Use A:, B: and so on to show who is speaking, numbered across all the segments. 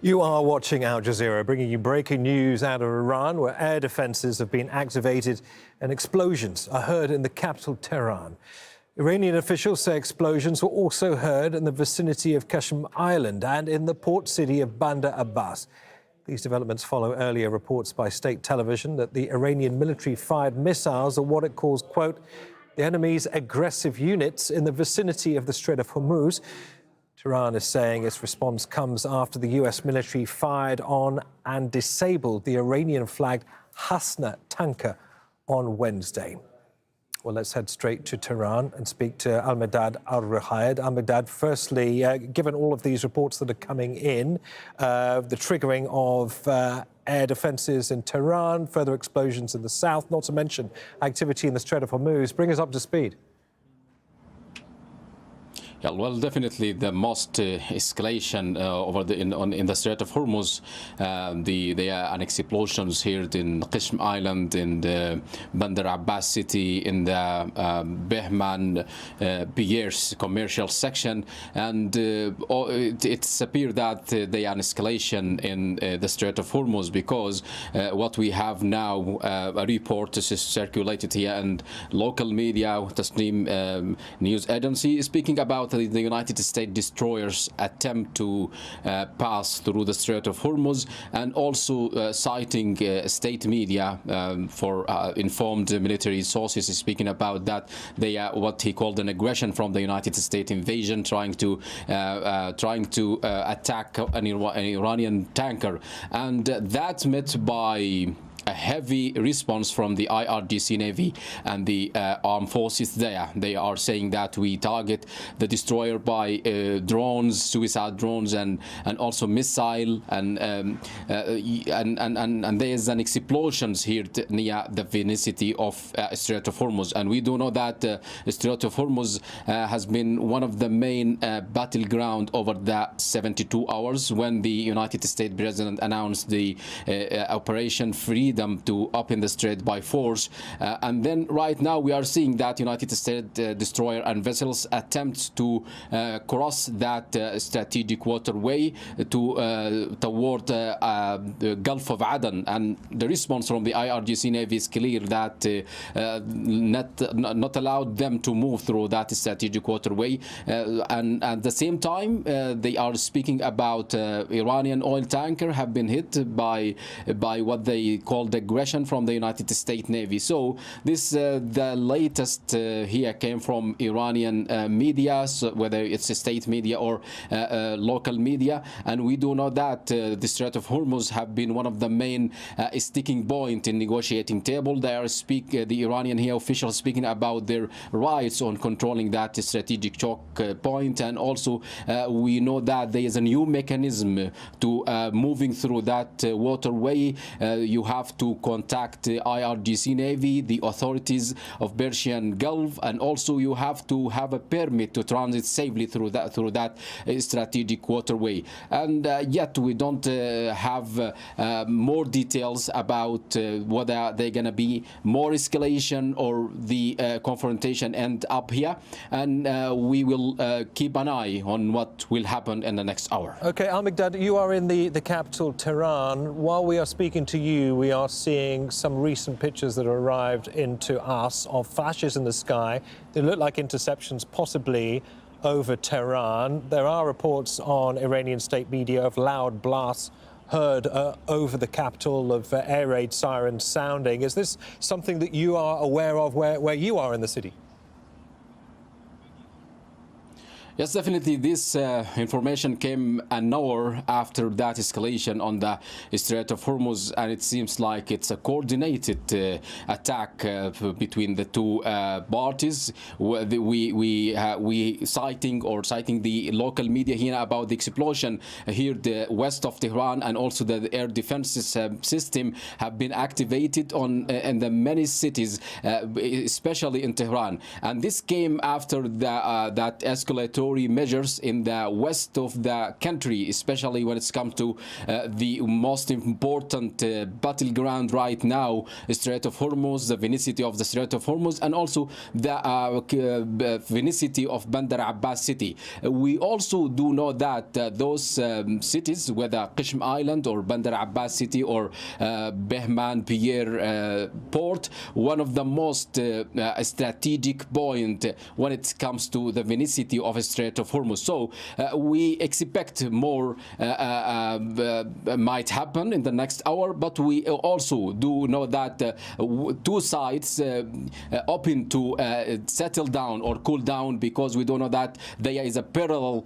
A: You are watching Al Jazeera, bringing you breaking news out of Iran, where air defences have been activated and explosions are heard in the capital, Tehran. Iranian officials say explosions were also heard in the vicinity of Qeshm Island and in the port city of Bandar Abbas. These developments follow earlier reports by state television that the Iranian military fired missiles at what it calls, quote, the enemy's aggressive units in the vicinity of the Strait of Hormuz. Tehran is saying its response comes after the US military fired on and disabled the Iranian-flagged Hasna tanker on Wednesday. Well, let's head straight to Tehran and speak to Almigdad Al-Ruhaid. Almigdad, firstly, given all of these reports that are coming in, the triggering of air defences in Tehran, further explosions in the south, not to mention activity in the Strait of Hormuz, bring us up to speed.
B: Yeah, well, definitely the most escalation over in the Strait of Hormuz. The explosions here in Qeshm Island, in the Bandar Abbas city, in the Bahman Piers commercial section, and it's appeared that they are an escalation in the Strait of Hormuz because what we have now, a report is circulated here, and local media, Tasnim news agency, is speaking about the United States destroyers attempt to pass through the Strait of Hormuz, and also citing state media for informed military sources speaking about that they are what he called an aggression from the United States invasion, trying to attack an Iranian tanker, and that met by a heavy response from the IRGC Navy and the armed forces there. They are saying that we target the destroyer by drones, suicide drones, and also missile, and there is an explosions here near the vicinity of Strait of Hormuz. And we do know that Strait of Hormuz has been one of the main battleground over the 72 hours when the United States President announced the Operation Freedom to open the strait by force, and then right now we are seeing that United States destroyer and vessels attempt to cross that strategic waterway to toward the Gulf of Aden, and the response from the IRGC Navy is clear that not allowed them to move through that strategic waterway, and at the same time they are speaking about Iranian oil tanker have been hit by what they call the aggression from the United States Navy. So this the latest here came from Iranian media, so whether it's a state media or local media, and we do know that the Strait of Hormuz have been one of the main sticking point in negotiating table. They are the Iranian here officials speaking about their rights on controlling that strategic choke point, and also we know that there is a new mechanism to moving through that waterway. You have to contact the IRGC Navy, the authorities of Persian Gulf, and also you have to have a permit to transit safely through that strategic waterway. And yet we don't have more details about whether they're going to be more escalation or the confrontation end up here, and we will keep an eye on what will happen in the next hour.
A: Okay, Almigdad, you are in the capital, Tehran. While we are speaking to you, we are seeing some recent pictures that arrived into us of flashes in the sky. They look like interceptions, possibly over Tehran. There are reports on Iranian state media of loud blasts heard over the capital, of air raid sirens sounding. Is this something that you are aware of where you are in the city?
B: Yes, definitely. This information came an hour after that escalation on the Strait of Hormuz, and it seems like it's a coordinated attack between the two parties. We citing the local media here about the explosion here, the west of Tehran, and also the air defense system have been activated in the many cities, especially in Tehran. And this came after that escalator escalatory measures in the west of the country, especially when it comes to the most important battleground right now, Strait of Hormuz, the vicinity of the Strait of Hormuz, and also the vicinity of Bandar Abbas city. We also do know that those cities, whether Qeshm Island or Bandar Abbas city or Bahman Pier port, one of the most strategic point when it comes to the vicinity of Strait of Hormuz. So we expect more might happen in the next hour, but we also do know that two sides open to settle down or cool down, because we do know that there is a parallel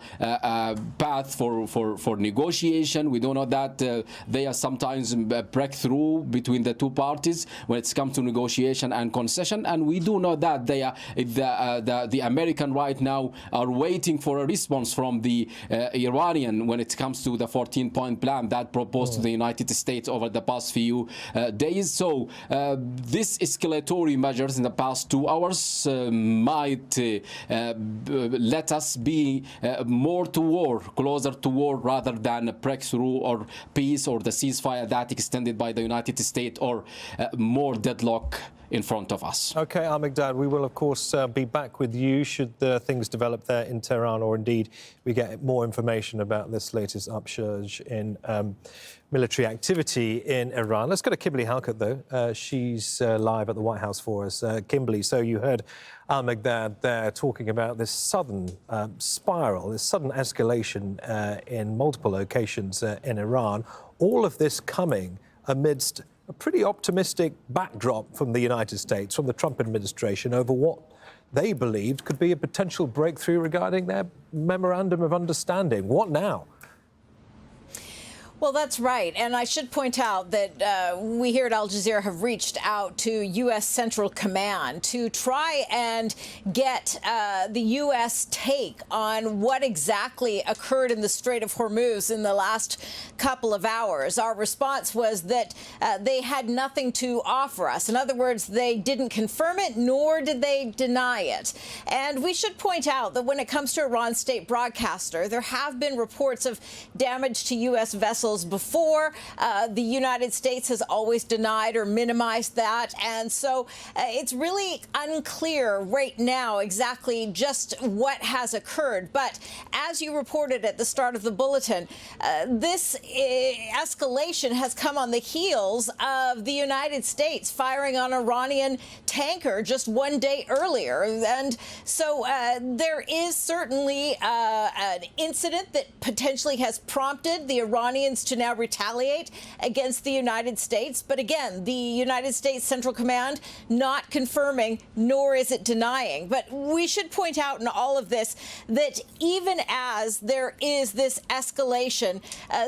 B: path for negotiation. We do know that there are sometimes breakthrough between the two parties when it comes to negotiation and concession, and we do know that the American right now are waiting for a response from the Iranian when it comes to the 14-point plan that proposed to the United States over the past few days. So this escalatory measures in the past 2 hours might let us be more to war, closer to war, rather than a breakthrough or peace or the ceasefire that extended by the United States, or more deadlock in front of us.
A: OK, Almigdad, we will, of course, be back with you should things develop there in Tehran, or indeed we get more information about this latest upsurge in military activity in Iran. Let's go to Kimberly Halkett, though. She's live at the White House for us. Kimberly, so you heard Almigdad there talking about this sudden spiral, this sudden escalation in multiple locations in Iran. All of this coming amidst a pretty optimistic backdrop from the United States, from the Trump administration, over what they believed could be a potential breakthrough regarding their memorandum of understanding. What now?
C: Well, that's right. And I should point out that we here at Al Jazeera have reached out to U.S. Central Command to try and get the U.S. take on what exactly occurred in the Strait of Hormuz in the last couple of hours. Our response was that they had nothing to offer us. In other words, they didn't confirm it, nor did they deny it. And we should point out that when it comes to Iran's state broadcaster, there have been reports of damage to U.S. vessels before. The United States has always denied or minimized that. And so it's really unclear right now exactly just what has occurred. But as you reported at the start of the bulletin, this escalation has come on the heels of the United States firing on an Iranian tanker just one day earlier. And so there is certainly an incident that potentially has prompted the Iranians to now retaliate against the United States. But again, the United States Central Command not confirming, nor is it denying. But we should point out in all of this that even as there is this escalation,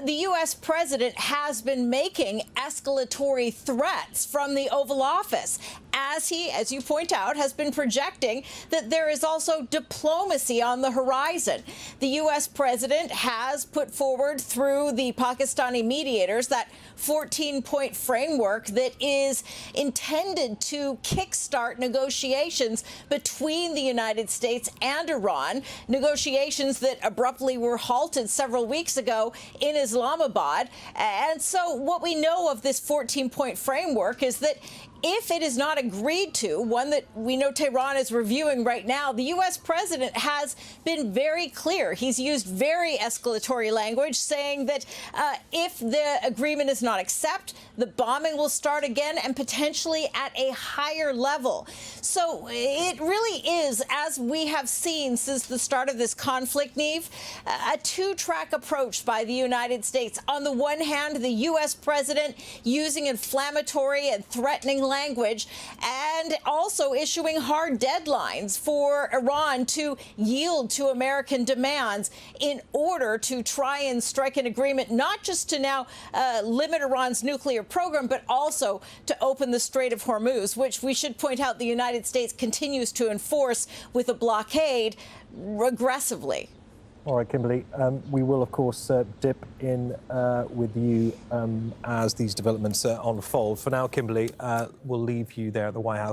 C: the U.S. president has been making escalatory threats from the Oval Office, as he, as you point out, has been projecting that there is also diplomacy on the horizon. The U.S. president has put forward through the Pakistani mediators that 14-point framework that is intended to kickstart negotiations between the United States and Iran, negotiations that abruptly were halted several weeks ago in Islamabad. And so what we know of this 14-point framework is that if it is not agreed to, one that we know Tehran is reviewing right now, the U.S. president has been very clear. He's used very escalatory language, saying that if the agreement is not accepted, the bombing will start again and potentially at a higher level. So it really is, as we have seen since the start of this conflict, Neve, a two-track approach by the United States. On the one hand, the U.S. president using inflammatory and threatening language, and also issuing hard deadlines for Iran to yield to American demands in order to try and strike an agreement, not just to now limit Iran's nuclear program, but also to open the Strait of Hormuz, which we should point out the United States continues to enforce with a blockade aggressively.
A: All right, Kimberly, we will, of course, dip in with you as these developments unfold. For now, Kimberly, we'll leave you there at the White House.